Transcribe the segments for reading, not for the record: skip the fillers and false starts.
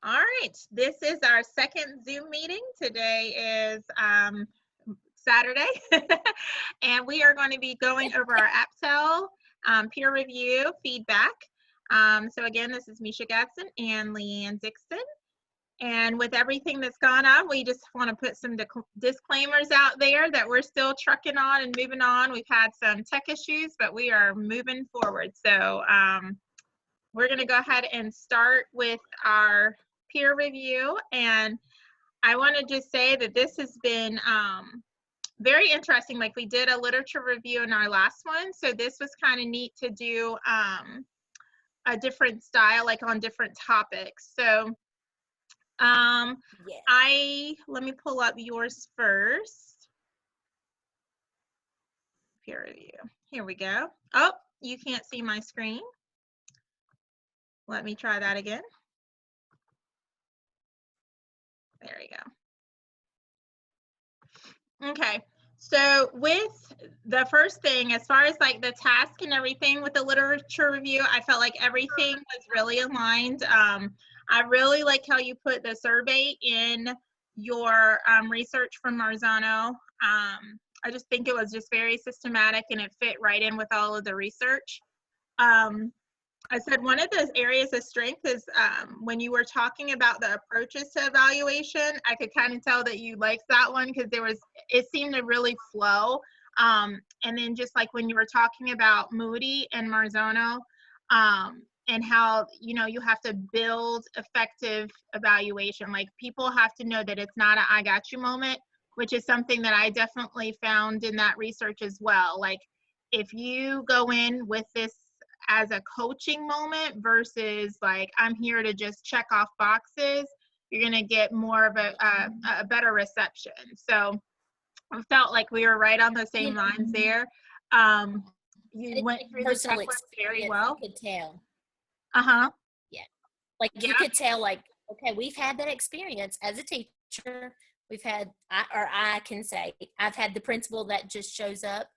All right, this is our second Zoom meeting. Today is Saturday, and we are going to be going over our AAPTEL peer review feedback. So again, this is Misha Gatson and Leanne Dixon. And with everything that's gone on, we just want to put some disclaimers out there that we're still trucking on and moving on. We've had some tech issues, but we are moving forward. So we're going to go ahead and start with our peer review. And I want to just say that this has been very interesting. Like, we did a literature review in our last one. So this was kind of neat to do a different style, like on different topics. So let me pull up yours first. Peer review. Here we go. Oh, you can't see my screen. Let me try that again. There we go. Okay. So with the first thing, as far as like the task and everything with the literature review, I felt like everything was really aligned. I really like how you put the survey in your research from Marzano. I just think it was just very systematic and it fit right in with all of the research. I said one of those areas of strength is when you were talking about the approaches to evaluation, I could kind of tell that you liked that one because it seemed to really flow. And then just like when you were talking about Moody and Marzano, and how, you know, you have to build effective evaluation. Like, people have to know that it's not a I got you moment, which is something that I definitely found in that research as well. Like, if you go in with this as a coaching moment versus like, I'm here to just check off boxes, you're going to get more of a better reception. So I felt like we were right on the same lines there. You went through the checklist very well. I could tell. Yeah. Like, you could tell, like, okay, we've had that experience as a teacher. We've had, I can say, I've had the principal that just shows up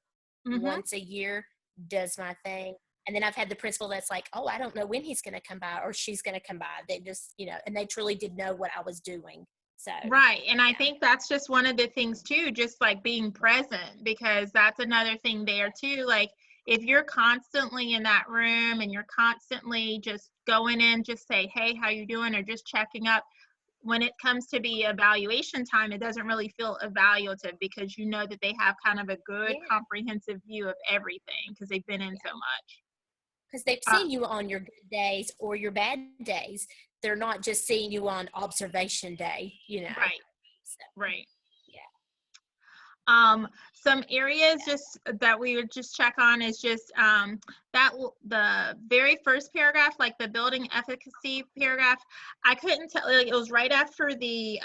once a year, does my thing. And then I've had the principal that's like, oh, I don't know when he's going to come by or she's going to come by. They just, you know, and they truly did know what I was doing. So. Right. And I think that's just one of the things too, just like being present, because that's another thing there too. Like, if you're constantly in that room and you're constantly just going in, just say, hey, how you doing? Or just checking up. When it comes to be evaluation time, it doesn't really feel evaluative because you know that they have kind of a good comprehensive view of everything because they've been in so much. Because they've seen you on your good days or your bad days. They're not just seeing you on observation day, you know. Right. So, right. Yeah. Some areas just that we would just check on is just that the very first paragraph, like the building efficacy paragraph, I couldn't tell, like, it was right after the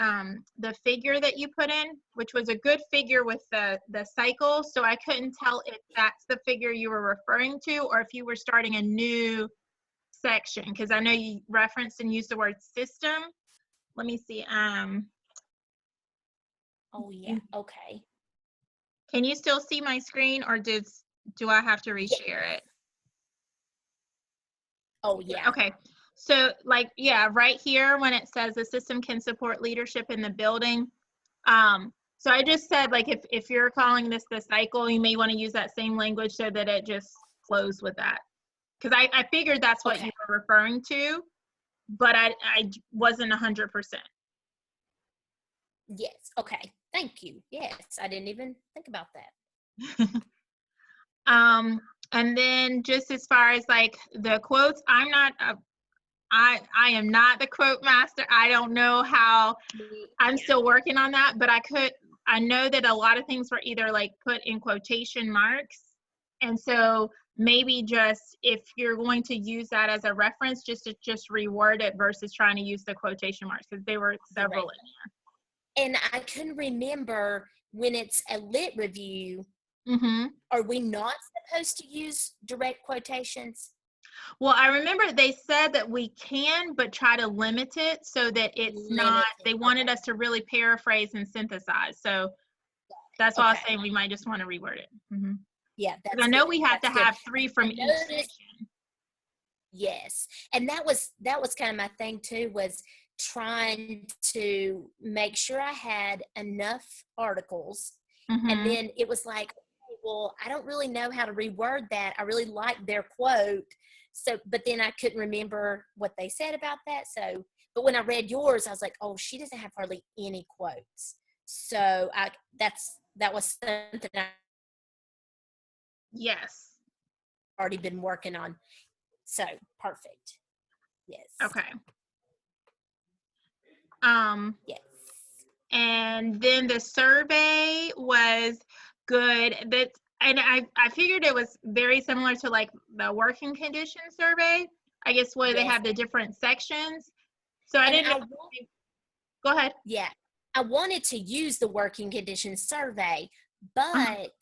figure that you put in, which was a good figure with the cycle. So I couldn't tell if that's the figure you were referring to or if you were starting a new section, because I know you referenced and used the word system. Let me see. Oh yeah. Okay. Can you still see my screen, or do I have to reshare it? Oh yeah. Okay. So like, yeah, right here when it says the system can support leadership in the building. So I just said, like, if you're calling this the cycle, you may want to use that same language so that it just flows with that. Because I figured that's what you were referring to, but I wasn't 100%. Yes. Okay. Thank you. Yes. I didn't even think about that. And then just as far as like the quotes, I am not the quote master. I don't know how. I'm still working on that, but I know that a lot of things were either like put in quotation marks. And so maybe just, if you're going to use that as a reference, just reword it versus trying to use the quotation marks, because there were several in there. And I can remember when it's a lit review, are we not supposed to use direct quotations? Well, I remember they said that we can, but try to limit it so that it's not, they wanted us to really paraphrase and synthesize. So that's why I was saying we might just want to reword it. Yeah. I know we have to have 3 from each section. Yes. And that was kind of my thing too, was trying to make sure I had enough articles. And Mm-hmm. then it was like, okay, well, I don't really know how to reword that. I really liked their quote. So, but then I couldn't remember what they said about that. So, but when I read yours, I was like, oh, she doesn't have hardly any quotes. So that was something I Yes. already been working on. So perfect. Yes. Okay. Yes. And then the survey was good. And I figured it was very similar to like the working condition survey, I guess, where they Yes. have the different sections. So I And didn't. Go ahead. Yeah. I wanted to use the working conditions survey, Uh-huh. but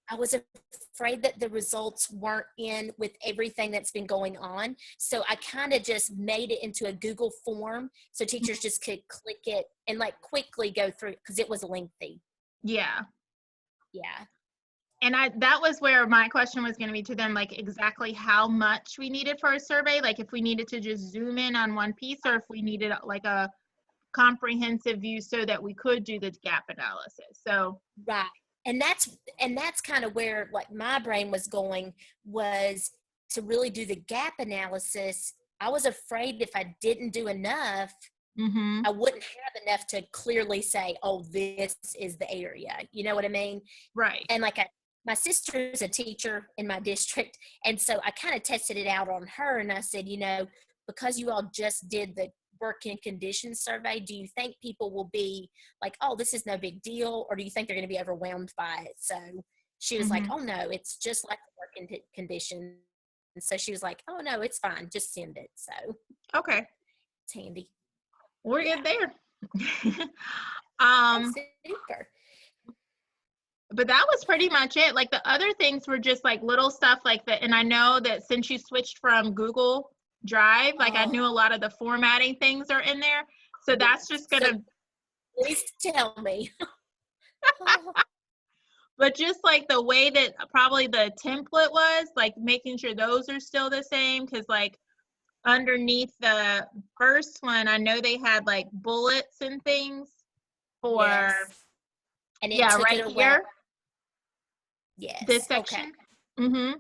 I was afraid that the results weren't in with everything that's been going on. So I kind of just made it into a Google form so teachers just could click it and like quickly go through because it was lengthy. Yeah. Yeah. And that was where my question was going to be to them, like exactly how much we needed for a survey, like if we needed to just zoom in on one piece or if we needed like a comprehensive view so that we could do the gap analysis. So Right. And that's kind of where like my brain was going, was to really do the gap analysis. I was afraid if I didn't do enough, mm-hmm. I wouldn't have enough to clearly say, oh, this is the area. You know what I mean? Right. And like my sister's a teacher in my district. And so I kind of tested it out on her and I said, because you all just did the working conditions survey, do you think people will be like, oh, this is no big deal? Or do you think they're going to be overwhelmed by it? So she was like, Mm-hmm. oh no, it's just like the working conditions. And so she was like, oh no, it's fine. Just send it. So Okay. it's handy. We're Yeah. good there. That's super. But that was pretty much it. Like the other things were just like little stuff like that. And I know that since you switched from Google Drive, like I Oh, knew a lot of the formatting things are in there. So that's yes. just So gonna, please tell me. but just like the way that probably the template was, like making sure those are still the same. Cause like underneath the first one, I know they had like bullets and things for, Yes. And it yeah, took right it away. here, this Yes. Okay. section. Mm-hmm.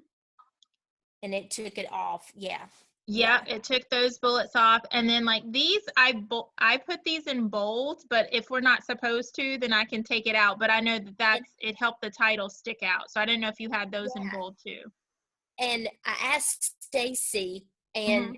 And it took it off. Yeah. Yeah, Yeah. it took those bullets off. And then like these, I put these in bold, but if we're not supposed to, then I can take it out. But I know that it helped the title stick out. So I didn't know if you had those in Yeah. bold too. And I asked Stacy Mm-hmm. and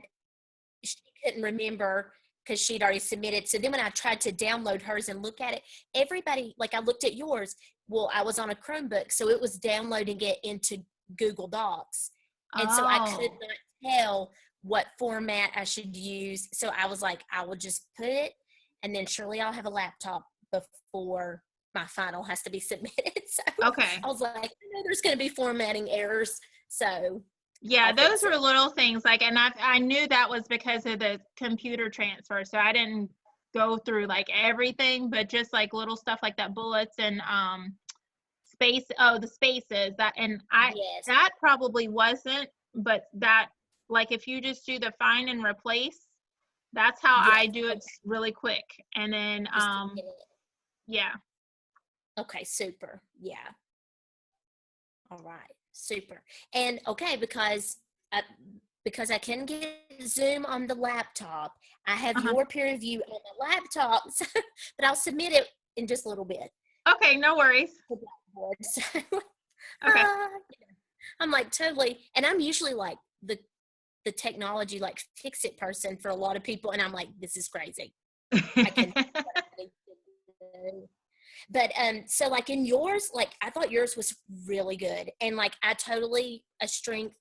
she couldn't remember because she'd already submitted. So then when I tried to download hers and look at it, everybody, like I looked at yours. Well, I was on a Chromebook, so it was downloading it into Google Docs. And so I could Oh, not tell what format I should use. So I was like, I will just put it, and then surely I'll have a laptop before my final has to be submitted. So okay. I was like, I know there's going to be formatting errors. So Yeah, I'll those fix were it. little things like, and I knew that was because of the computer transfer. So I didn't go through like everything, but just like little stuff like that, bullets and the spaces that, and Yes. that probably wasn't, but that, like if you just do the find and replace, that's how I Yes. do it Okay. really quick. And then Just to get it. yeah. Okay. Super. Yeah. All right. Super. And okay, because I can get Zoom on the laptop, I have Uh-huh. your peer review on the laptop, so, but I'll submit it in just a little bit Okay, no worries. to Blackboard. So Okay. uh, I'm like totally, and I'm usually like the technology like fix it person for a lot of people, and I'm like, this is crazy. I can. But so like in yours, like I thought yours was really good, and like a strength.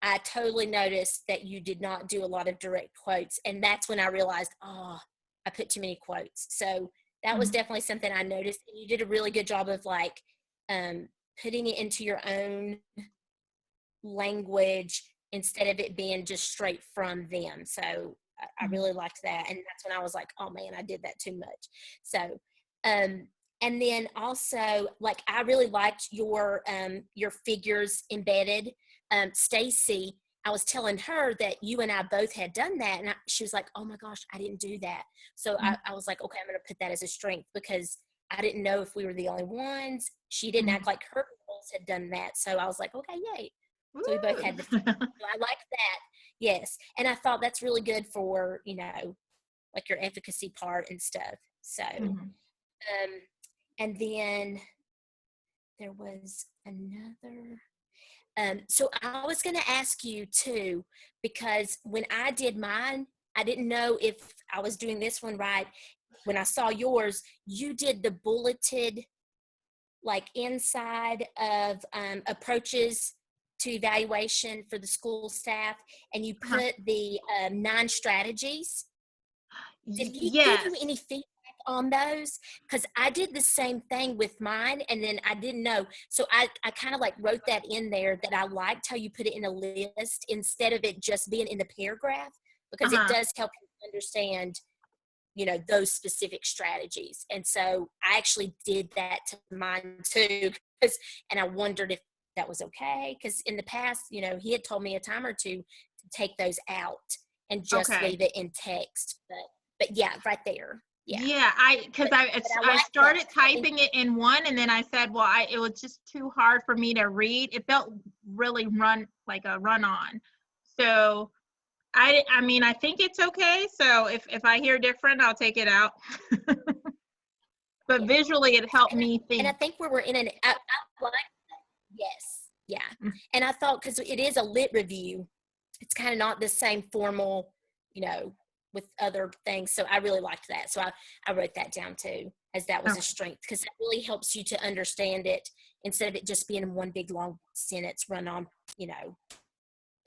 I totally noticed that you did not do a lot of direct quotes, and that's when I realized, oh, I put too many quotes. So that was Mhm. definitely something I noticed, and you did a really good job of like putting it into your own language instead of it being just straight from them. So I Mhm. really liked that, and that's when I was like, oh man, I did that too much. So um and then also like I really liked your figures embedded. Stacy I was telling her that you and I both had done that. And she was like, oh my gosh, I didn't do that. So I was like, okay, I'm going to put that as a strength because I didn't know if we were the only ones. She didn't act like her girls had done that. So I was like, okay, yay. So we both had the same. So I like that. Yes. And I thought that's really good for, like your efficacy part and stuff. So, and then there was another. So I was going to ask you too, because when I did mine, I didn't know if I was doing this one right. When I saw yours, you did the bulleted, like inside of approaches to evaluation for the school staff, and you put the 9 strategies. Did he give you any feedback on those? Because I did the same thing with mine, and then I didn't know. So I kind of like wrote that in there that I liked how you put it in a list instead of it just being in the paragraph, because it does help you understand, those specific strategies. And so I actually did that to mine too, and I wondered if that was okay. Because in the past, he had told me a time or two to take those out and just leave it in text. But yeah, right there. Yeah, I started typing it in one, and then I said, well, it was just too hard for me to read. It felt really like a run on. So I mean, I think it's okay. So if I hear different, I'll take it out. But visually, it helped me think. And I think where we're in I like that. Yes. Yeah. And I thought, because it is a lit review, it's kind of not the same formal, with other things. So I really liked that. So I wrote that down too, as that was a strength, because it really helps you to understand it instead of it just being in one big long sentence run on,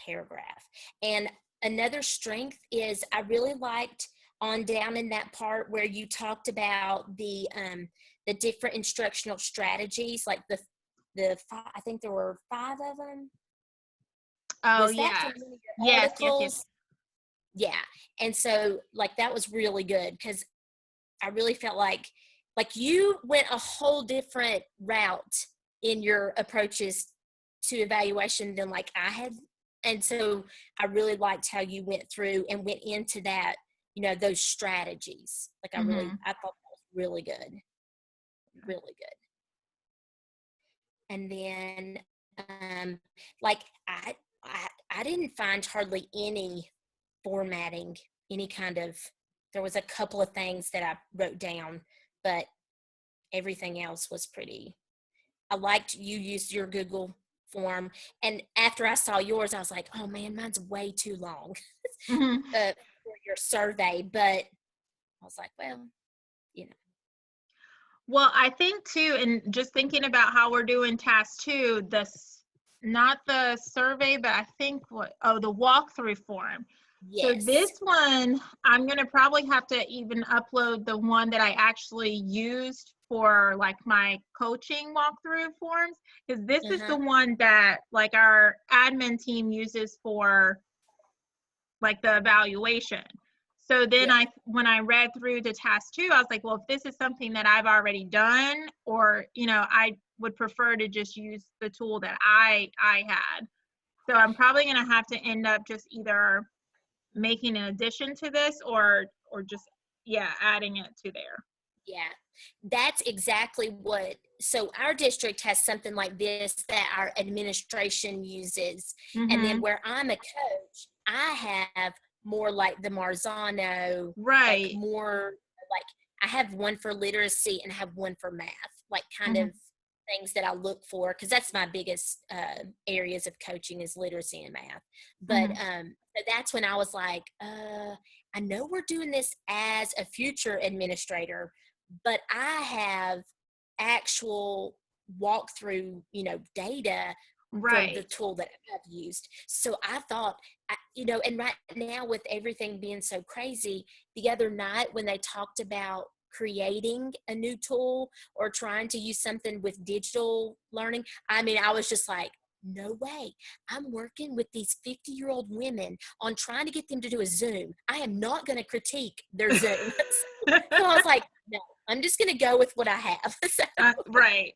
paragraph. And another strength is I really liked on down in that part where you talked about the different instructional strategies, like the I think there were 5 of them. Oh, yes. Yes. Yeah. And so like that was really good, because I really felt like you went a whole different route in your approaches to evaluation than like I had. And so I really liked how you went through and went into that, those strategies. Like I thought that was really good. Really good. And then like I didn't find hardly any formatting, any kind of, there was a couple of things that I wrote down, but everything else was pretty, I liked you used your Google form. And after I saw yours, I was like, oh man, mine's way too long for your survey. But I was like, well, Well, I think too, and just thinking about how we're doing task 2, not the survey, but I think the walkthrough form. Yes. So this one, I'm going to probably have to even upload the one that I actually used for like my coaching walkthrough forms, because this is the one that like our admin team uses for like the evaluation. So then when I read through the task 2, I was like, well, if this is something that I've already done, or, I would prefer to just use the tool that I had. So I'm probably going to have to end up just either making an addition to this or just, adding it to there. Yeah, that's exactly what, so our district has something like this that our administration uses. And then where I'm a coach, I have more like the Marzano, right? Like more like I have one for literacy and I have one for math, like kind of things that I look for, because that's my biggest areas of coaching is literacy and math. But so that's when I was like, I know we're doing this as a future administrator, but I have actual walkthrough, data from the tool that I've used. So I thought, and right now with everything being so crazy, the other night when they talked about creating a new tool or trying to use something with digital learning, I mean, I was just like, no way. I'm working with these 50-year-old women on trying to get them to do a Zoom. I am not going to critique their Zoom. So I was like, no, I'm just going to go with what I have. So, right.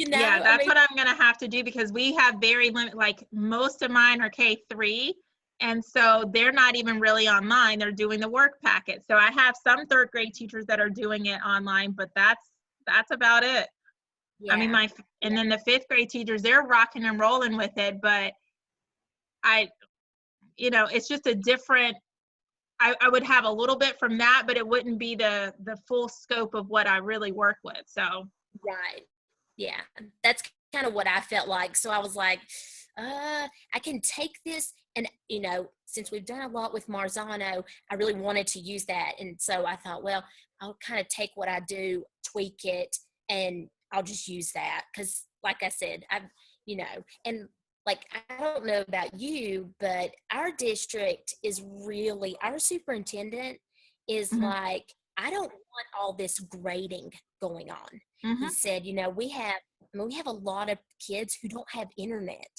Yeah, I that's mean, what I'm gonna have to do because we have very limited, like most of mine are K3. And so they're not even really online. They're doing the work packet. So I have some third grade teachers that are doing it online, but that's about it. I mean, yeah, and then the fifth grade teachers, they're rocking and rolling with it, but I, it's just a different, I would have a little bit from that, but it wouldn't be the full scope of what I really work with. So right. Yeah, that's kind of what I felt like. So I was like, I can take this. And, since we've done a lot with Marzano, I really wanted to use that. And so I thought, well, I'll kind of take what I do, tweak it, and I'll just use that. Because, like I said, and like, I don't know about you, but our district is really, our superintendent is mhm, like, I don't want all this grading going on. He mhm, said, we have a lot of kids who don't have internet.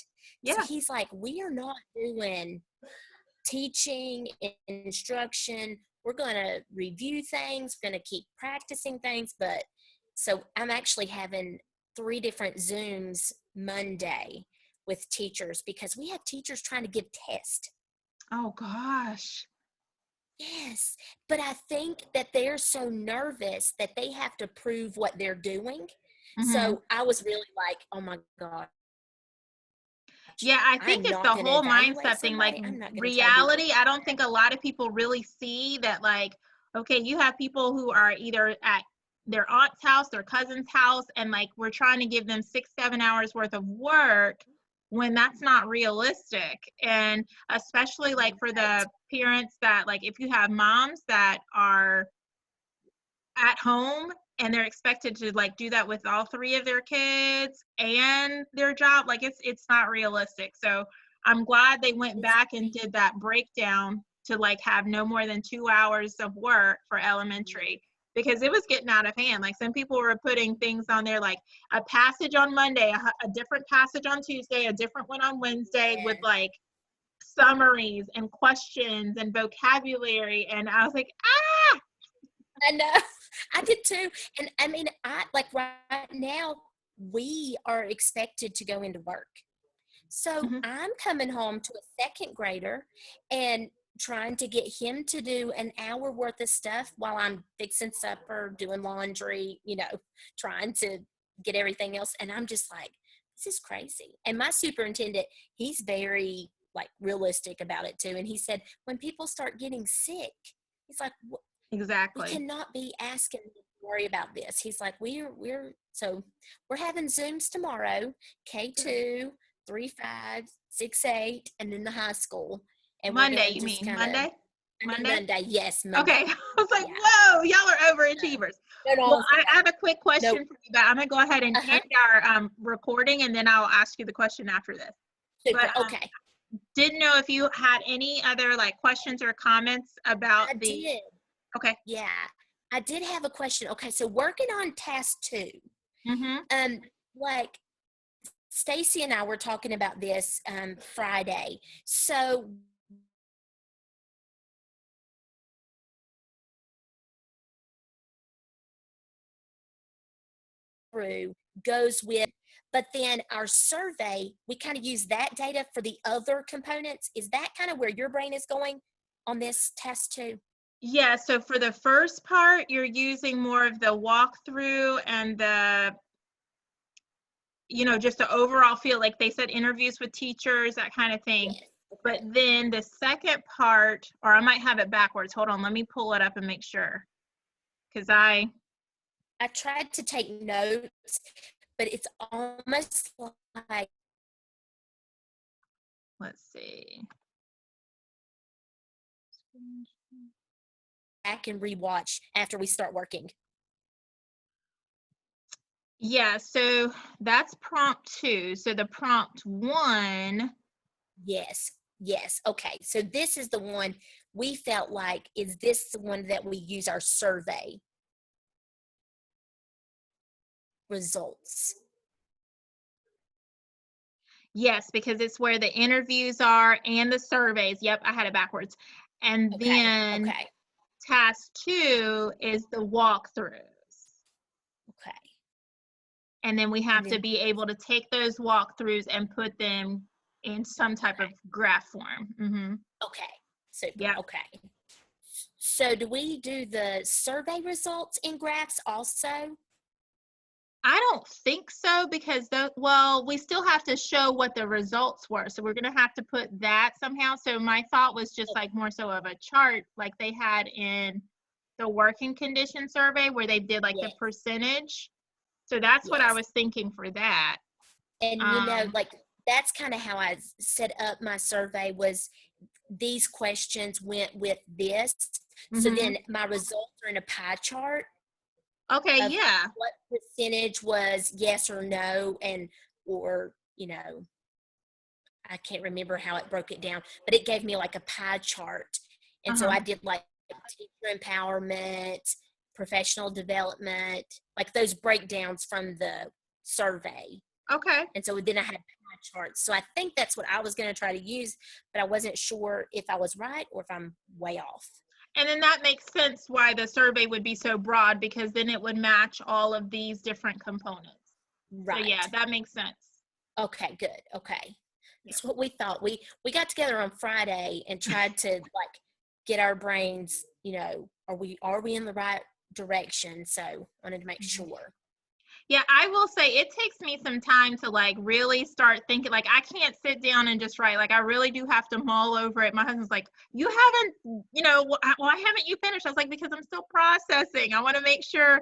So yeah, he's like, we are not doing teaching, instruction. We're going to review things, going to keep practicing things. But so I'm actually having 3 different Zooms Monday with teachers because we have teachers trying to give tests. oh gosh. Yes, but I think that they're so nervous that they have to prove what they're doing. Mhm. So I was really like, oh my God, Yeah, I think I'm it's not the going to whole evaluate mindset thing. Like somebody. I'm not going to try to do reality, I don't think a lot of people really see that, like, okay, you have people who are either at their aunt's house, their cousin's house, and like we're trying to give them 6, 7 hours worth of work when that's not realistic. And especially like for right. the parents that, like, if you have moms that are at home and they're expected to like do that with all 3 of their kids and their job, like it's not realistic. So I'm glad they went It's back and did that breakdown to like have no more than 2 hours of work for elementary because it was getting out of hand. Like some people were putting things on there like a passage on Monday, a different passage on Tuesday, a different one on Wednesday with yes. like summaries and questions and vocabulary, and I was like, ah. I know. I did too. And I mean, I like right now, we are expected to go into work. So Mhm. I'm coming home to a second grader and trying to get him to do an hour worth of stuff while I'm fixing supper, doing laundry, trying to get everything else. And I'm just like, this is crazy. And my superintendent, he's very like realistic about it too. And he said, when people start getting sick, he's like, we Exactly. cannot be asking them to worry about this. He's like, we're having Zooms tomorrow, K2, 3, 5, 6, 8, and then the high school. And we're Monday, gonna you just mean kind of, Monday? I mean Monday? Monday, yes, Okay. Monday. I was like, Yeah. whoa, y'all are overachievers. No, no, I Well, was I have a quick no, question for you, but I'm gonna go ahead and uh-huh. end our recording, and then I'll ask you the question after this. But Super. Okay. didn't know if you had any other like questions or comments about I the. did. Okay. Yeah. I did have a question. Okay, so working on task 2, Mm-hmm. um, like Stacy and I were talking about this Friday. So through goes with, but then our survey, we kind of use that data for the other components. Is that kind of where your brain is going on this test too? Yeah. So for the first part, you're using more of the walkthrough and the, just the overall feel, like they said, interviews with teachers, that kind of thing. Yes. But Okay. then the second part, or I might have it backwards. Hold on, let me pull it up and make sure. Because I tried to take notes, but it's almost like let's see. I can rewatch after we start working. Yeah, so that's prompt 2. So the prompt 1, Yes. Yes. Okay. So this is the one we felt like, is this the one that we use our survey results? yes, because it's where the interviews are and the surveys. Yep, I had it backwards. And Okay. then Okay. task 2 is the walkthroughs. Okay. And then we have to be able to take those walkthroughs and put them in some type of graph form. Okay, super. Yeah. Okay. So do we do the survey results in graphs also? I don't think so, because well, we still have to show what the results were. So we're going to have to put that somehow. So my thought was just like more so of a chart like they had in the working condition survey where they did like the percentage. So that's what I was thinking for that. And like that's kind of how I set up my survey, was these questions went with this. So then my results are in a pie chart. Okay, yeah. What percentage was yes or no, or I can't remember how it broke it down, but it gave me like a pie chart. And so I did like teacher empowerment, professional development, like those breakdowns from the survey. Okay. And so then I had pie charts. So I think that's what I was going to try to use, but I wasn't sure if I was right or if I'm way off. And then that makes sense why the survey would be so broad, because then it would match all of these different components. Right. So yeah, that makes sense. Okay, good. Okay. That's what we thought. We got together on Friday and tried to like get our brains, are we in the right direction? So wanted to make sure. Yeah, I will say it takes me some time to like really start thinking. Like I can't sit down and just write. Like I really do have to mull over it. My husband's like, you haven't, why haven't you finished? I was like, because I'm still processing. I want to make sure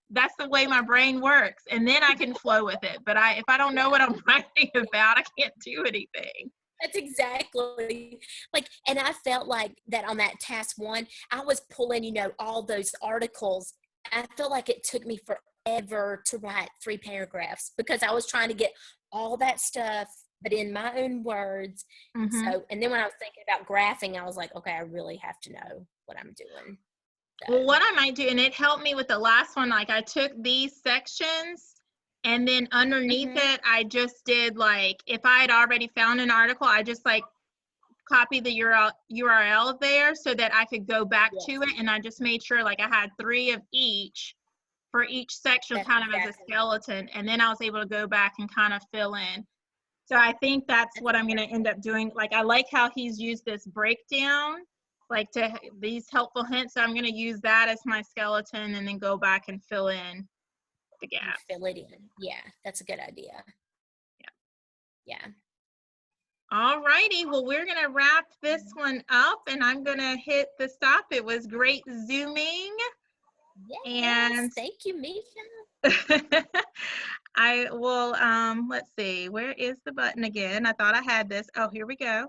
that's the way my brain works, and then I can flow with it. But if I don't know what I'm writing about, I can't do anything. That's exactly and I felt like that on that task 1, I was pulling, all those articles. I feel like it took me forever to write 3 paragraphs because I was trying to get all that stuff, but in my own words. So, and then when I was thinking about graphing, I was like, okay, I really have to know what I'm doing. So. Well, what I might do, and it helped me with the last one, like I took these sections and then underneath it, I just did like, if I had already found an article, I just like copy the URL there so that I could go back to it. And I just made sure like I had 3 of each for each section. That's kind of as a skeleton. And then I was able to go back and kind of fill in. So I think that's what I'm going to end up doing. Like, I like how he's used this breakdown, like to these helpful hints. So I'm going to use that as my skeleton and then go back and fill in the gaps. Fill it in. Yeah, that's a good idea. Yeah. All righty. Well, we're going to wrap this one up and I'm going to hit the stop. It was great Zooming. Yes, and thank you, Misha. I will, let's see, where is the button again? I thought I had this. Oh, here we go.